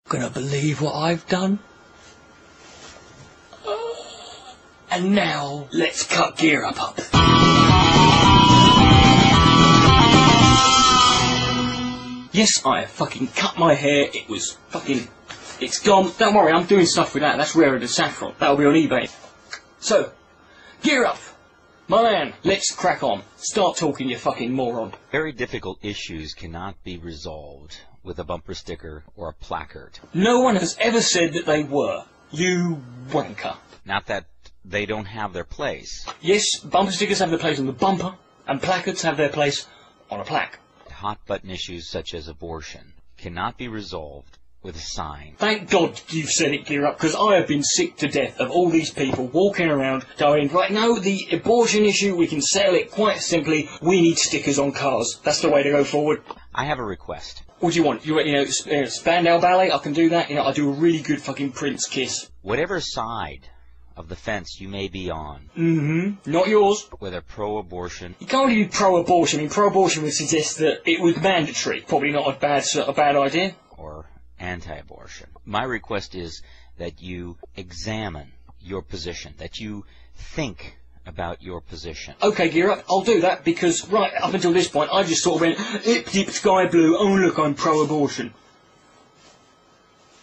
Gonna believe what I've done? And now, let's cut gear up. Yes, I fucking cut my hair. It was fucking... It's gone. Don't worry, I'm doing stuff with that. That's rarer than saffron. That'll be on eBay. So, gear up. My man, let's crack on. Start talking, you fucking moron. Very difficult issues cannot be resolved with a bumper sticker or a placard. No one has ever said that they were. You wanker. Not that they don't have their place. Yes, bumper stickers have their place on the bumper, and placards have their place on a plaque. Hot-button issues such as abortion cannot be resolved with a sign. Thank God you've said it, Gear Up, because I have been sick to death of all these people walking around going, right, no, the abortion issue, we can settle it quite simply. We need stickers on cars. That's the way to go forward. I have a request. What do you want? You know, Spandau Ballet? I can do that. You know, I do a really good fucking Prince kiss. Whatever side of the fence you may be on. Mm-hmm. Not yours. Whether pro-abortion. You can't really be pro-abortion. I mean, pro-abortion would suggest that it was mandatory. Probably not a bad idea. Or anti-abortion. My request is that you examine your position, that you think about your position. Okay, Gear Up, I'll do that, because right up until this point, I just sort of went, ip-dip sky blue, oh look, I'm pro-abortion.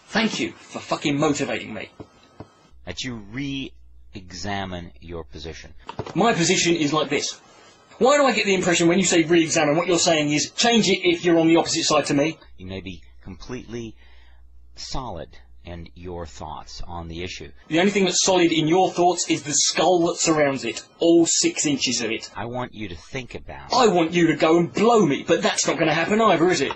Thank you for fucking motivating me. That you re-examine your position. My position is like this. Why do I get the impression when you say re-examine, what you're saying is change it if you're on the opposite side to me? You may be completely solid in your thoughts on the issue. The only thing that's solid in your thoughts is the skull that surrounds it, all 6 inches of it. I want you to think about it. I want you to go and blow me, but that's not going to happen either, is it?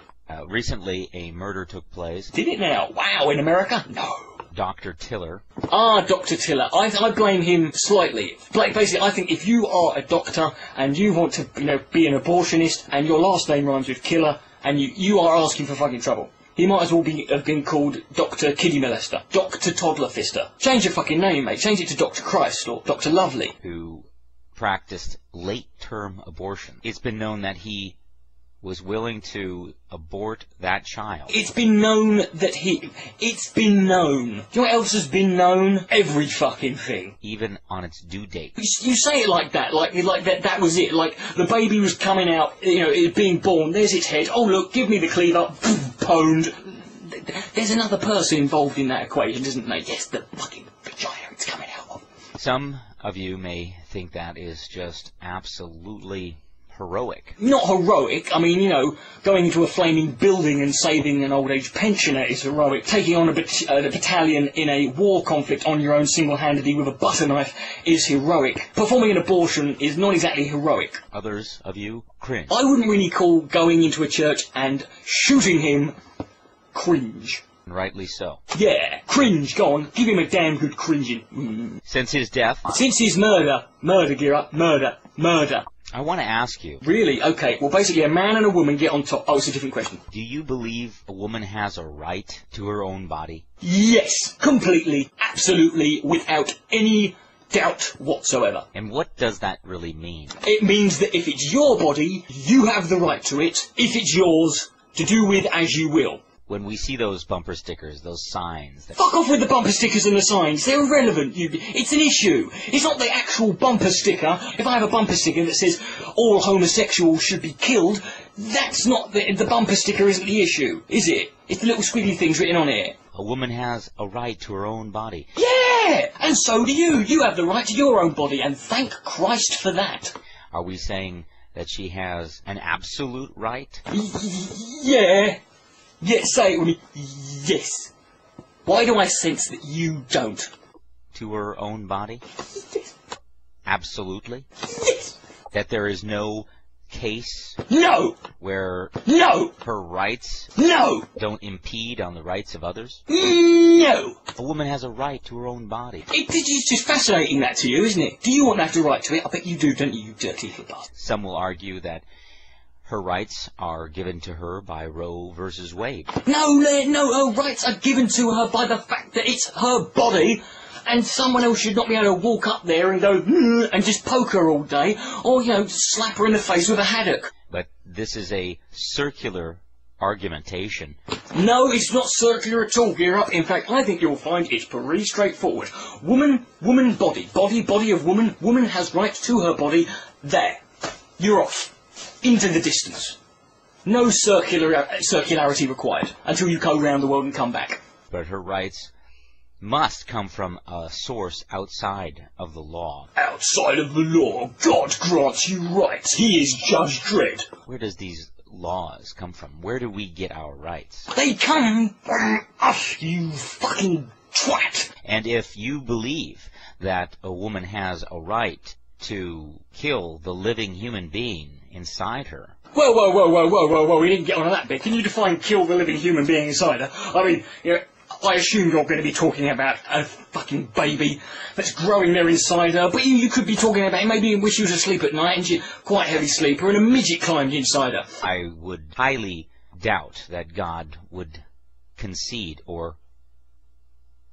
Recently, a murder took place. Did it now? Wow, in America? No. Dr. Tiller. Ah, Dr. Tiller. I blame him slightly. Basically, I think if you are a doctor and you want to, you know, be an abortionist and your last name rhymes with killer and you are asking for fucking trouble, he might as well have been called Dr. Kiddie Molester, Dr. Toddler Fister. Change your fucking name, mate. Change it to Dr. Christ or Dr. Lovely. Who practiced late-term abortion. It's been known that he was willing to abort that child. It's been known that It's been known. Do you know what else has been known? Every fucking thing. Even on its due date. You say it like that, like that was it. Like, the baby was coming out, you know, it being born, there's its head, oh look, give me the cleaver, pwned. There's another person involved in that equation, isn't there? Yes, the fucking vagina it's coming out of. Some of you may think that is just absolutely heroic. Not heroic. I mean, you know, going into a flaming building and saving an old age pensioner is heroic. Taking on a battalion in a war conflict on your own single-handedly with a butter knife is heroic. Performing an abortion is not exactly heroic. Others of you cringe. I wouldn't really call going into a church and shooting him cringe. Rightly so. Yeah, cringe, go on. Give him a damn good cringing. Since his death... Since his murder. Murder, Gear Up. Murder. Murder. I want to ask you... Really? Okay. Well, basically, a man and a woman get on top. Oh, it's a different question. Do you believe a woman has a right to her own body? Yes. Completely. Absolutely. Without any doubt whatsoever. And what does that really mean? It means that if it's your body, you have the right to it. If it's yours, to do with as you will. When we see those bumper stickers, those signs... Fuck off with the bumper stickers and the signs. They're irrelevant. It's an issue. It's not the actual bumper sticker. If I have a bumper sticker that says all homosexuals should be killed, that's not the bumper sticker isn't the issue, is it? It's the little squiggly things written on it. A woman has a right to her own body. Yeah! And so do you. You have the right to your own body, and thank Christ for that. Are we saying that she has an absolute right? Yeah. Yes, say it with me. Yes. Why do I sense that you don't? To her own body? Yes. Absolutely? Yes. That there is no case? No. Where... No. Her rights? No. Don't impede on the rights of others? No. A woman has a right to her own body. It's just fascinating that to you, isn't it? Do you want to have the right to it? I bet you do, don't you, you dirty little bastard? Some will argue that her rights are given to her by Roe versus Wade. No, her rights are given to her by the fact that it's her body, and someone else should not be able to walk up there and go, and just poke her all day, or, you know, slap her in the face with a haddock. But this is a circular argumentation. No, it's not circular at all, Gear Up. In fact, I think you'll find it's pretty straightforward. Woman, body. Body of woman. Woman has rights to her body. There. You're off. Into the distance. No circularity required until you go round the world and come back. But her rights must come from a source outside of the law. Outside of the law, God grants you rights. He is Judge Dredd. Where does these laws come from? Where do we get our rights? They come from us, you fucking twat. And if you believe that a woman has a right to kill the living human being inside her... Whoa, we didn't get on to that bit. Can you define kill the living human being inside her? I mean, you know, I assume you're going to be talking about a fucking baby that's growing there inside her, but you could be talking about maybe when she was asleep at night and she's quite a heavy sleeper and a midget climbed inside her. I would highly doubt that God would concede or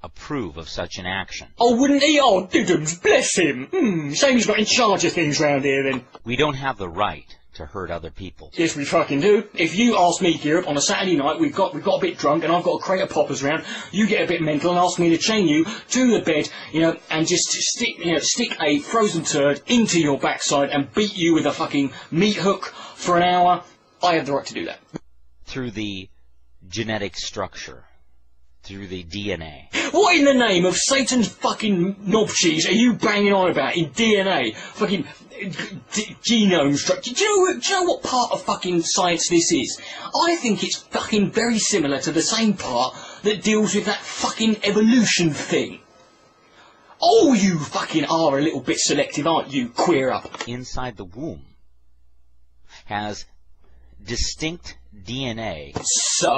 approve of such an action. Oh, wouldn't he? Oh, diddums, bless him. Shame he's not in charge of things round here then. We don't have the right to hurt other people. Yes, we fucking do. If you ask me, Gear, on a Saturday night, we've got a bit drunk and I've got a crate of poppers round, you get a bit mental and ask me to chain you to the bed, you know, and just stick a frozen turd into your backside and beat you with a fucking meat hook for an hour, I have the right to do that. Through the genetic structure, through the DNA. What in the name of Satan's fucking knob cheese are you banging on about in DNA? Fucking genome structure. Do you know what part of fucking science this is? I think it's fucking very similar to the same part that deals with that fucking evolution thing. Oh, you fucking are a little bit selective, aren't you, Queer Up? Inside the womb has distinct DNA. So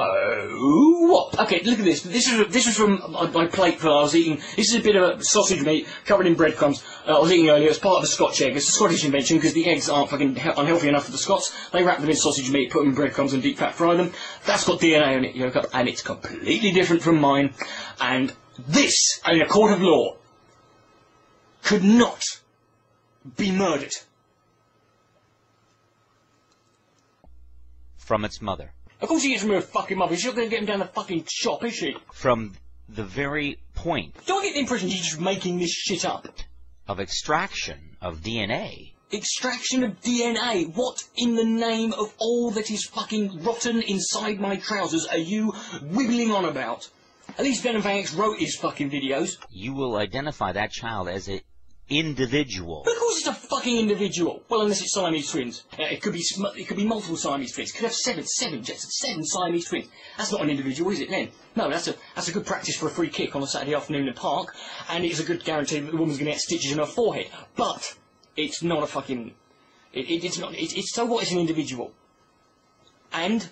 what? Okay, look at this. This was from my plate that I was eating. This is a bit of a sausage meat covered in breadcrumbs. I was eating earlier. It's part of a Scotch egg. It's a Scottish invention because the eggs aren't fucking unhealthy enough for the Scots. They wrap them in sausage meat, put them in breadcrumbs, and deep fat fry them. That's got DNA on it, you know, and it's completely different from mine. And this, in a court of law, could not be murdered. From its mother. Of course she gets from her fucking mother. She's not going to get him down the fucking shop, is she? From the very point... Do I get the impression she's just making this shit up? ...of extraction of DNA. Extraction of DNA? What in the name of all that is fucking rotten inside my trousers are you wiggling on about? At least Venom Van X wrote his fucking videos. You will identify that child as an individual. But of course it's a fucking individual. Well, unless it's Siamese twins. It could be multiple Siamese twins. It could have seven Siamese twins. That's not an individual, is it then? No, that's a good practice for a free kick on a Saturday afternoon in the park, and it's a good guarantee that the woman's going to get stitches in her forehead. But it's not a fucking... It's not... So what is an individual? And?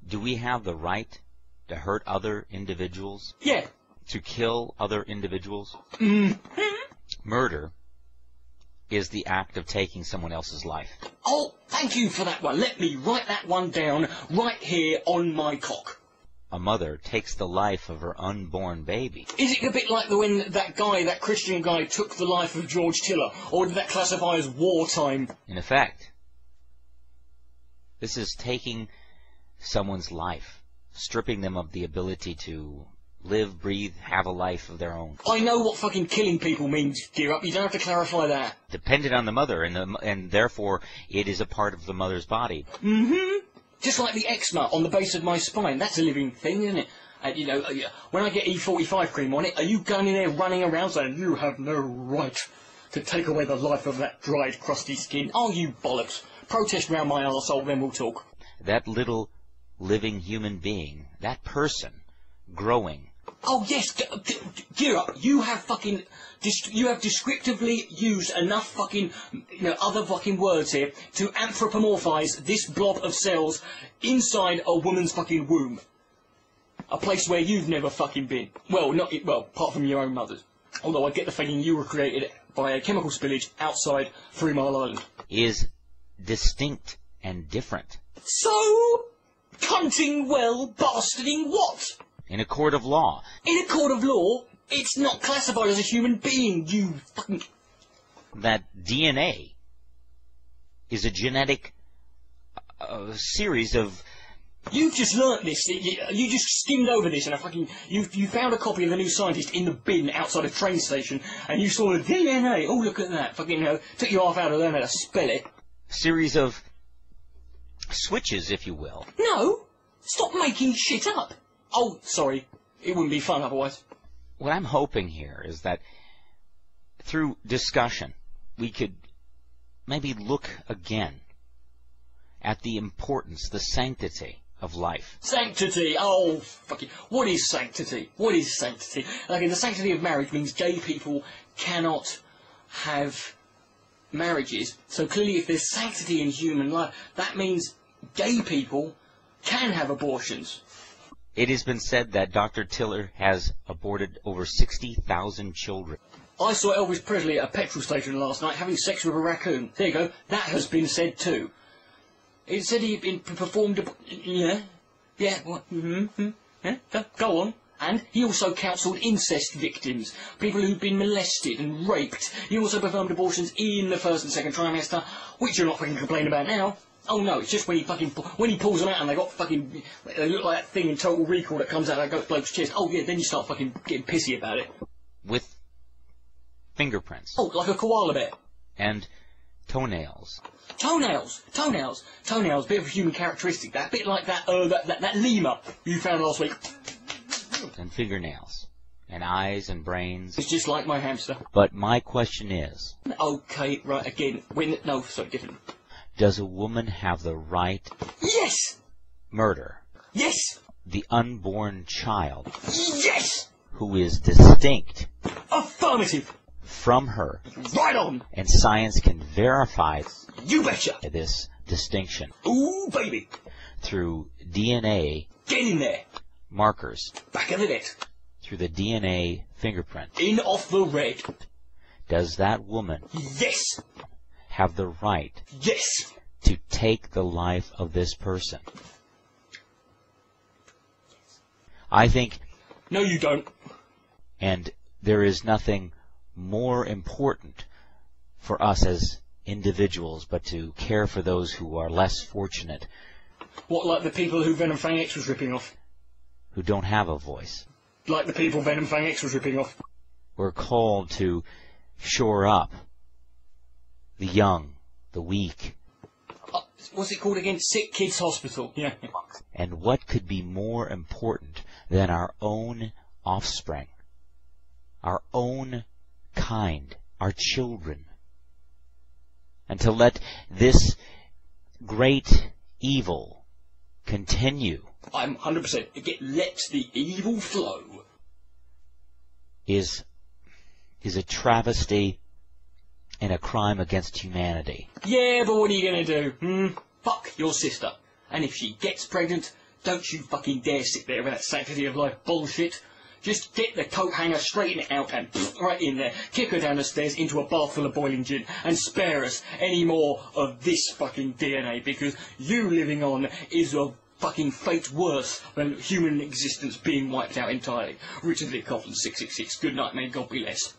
Do we have the right to hurt other individuals? Yeah. To kill other individuals? Mm-hmm. Murder is the act of taking someone else's life. Oh, thank you for that one. Let me write that one down right here on my cock. A mother takes the life of her unborn baby. Is it a bit like when that Christian guy took the life of George Tiller, or did that classify as wartime? In effect, this is taking someone's life, stripping them of the ability to live, breathe, have a life of their own. I know what fucking killing people means, Gear Up. You don't have to clarify that. Dependent on the mother, and therefore it is a part of the mother's body. Mm-hmm. Just like the eczema on the base of my spine. That's a living thing, isn't it? And, you know, when I get E45 cream on it, are you going in there running around saying, you have no right to take away the life of that dried, crusty skin? Oh, you bollocks. Protest round my arsehole, then we'll talk. That little living human being, that person, growing. Oh, yes, Gear Up, you have fucking... You have descriptively used enough fucking, you know, other fucking words here to anthropomorphise this blob of cells inside a woman's fucking womb. A place where you've never fucking been. Well, apart from your own mother's. Although I get the feeling you were created by a chemical spillage outside 3 Mile Island. Is distinct and different. So, Ntingwell bastarding what? In a court of law. In a court of law? It's not classified as a human being, you fucking... That DNA is a genetic series of You've just learnt this. You just skimmed over this, and you found a copy of The New Scientist in the bin outside a train station, and you saw the DNA. Oh, look at that! Took you half hour to learn how to spell it. Series of switches, if you will. No, stop making shit up. Oh, sorry, it wouldn't be fun otherwise. What I'm hoping here is that through discussion, we could maybe look again at the importance, the sanctity of life. Sanctity! Oh, fucking... What is sanctity? What is sanctity? The sanctity of marriage means gay people cannot have marriages. So clearly if there's sanctity in human life, that means gay people can have abortions. It has been said that Dr. Tiller has aborted over 60,000 children. I saw Elvis Presley at a petrol station last night having sex with a raccoon. There you go. That has been said too. It said he'd performed... Yeah. What? Yeah. Go on. And he also counselled incest victims, people who'd been molested and raped. He also performed abortions in the first and second trimester, which you're not fucking complaining about now. Oh no, it's just when he pulls them out and they got fucking... They look like that thing in Total Recall that comes out of that bloke's chest. Oh yeah, then you start fucking getting pissy about it. With fingerprints. Oh, like a koala bear. And toenails. Toenails, bit of a human characteristic. That bit like that lemur you found last week. And fingernails. And eyes and brains. It's just like my hamster. But my question is... Okay, right, again. No, sorry, different. Does a woman have the right... Yes! Murder. Yes! The unborn child. Yes! Who is distinct... Affirmative! From her. Right on! And science can verify... You betcha! This distinction. Ooh, baby! Through DNA... Get in there! Markers. Back of the net. Through the DNA fingerprint. In off the red. Does that woman... Yes! Have the right... Yes! To take the life of this person? I think... No, you don't. And there is nothing more important for us as individuals but to care for those who are less fortunate. What, like the people who Venom Fang X was ripping off? Who don't have a voice. Like the people Venom Fang X was ripping off? We're called to shore up the young, the weak. What's it called again? Sick Kids Hospital. Yeah. And what could be more important than our own offspring, our own kind, our children? And to let this great evil continue. I'm 100%. Let the evil flow. Is a travesty and a crime against humanity. Yeah, but what are you going to do? Fuck your sister. And if she gets pregnant, don't you fucking dare sit there with that sanctity of life bullshit. Just get the coat hanger, straighten it out, and right in there. Kick her down the stairs into a bath full of boiling gin, and spare us any more of this fucking DNA, because you living on is a fucking fate worse than human existence being wiped out entirely. Richard Lee Coughlin, 666. Good night, may God bless.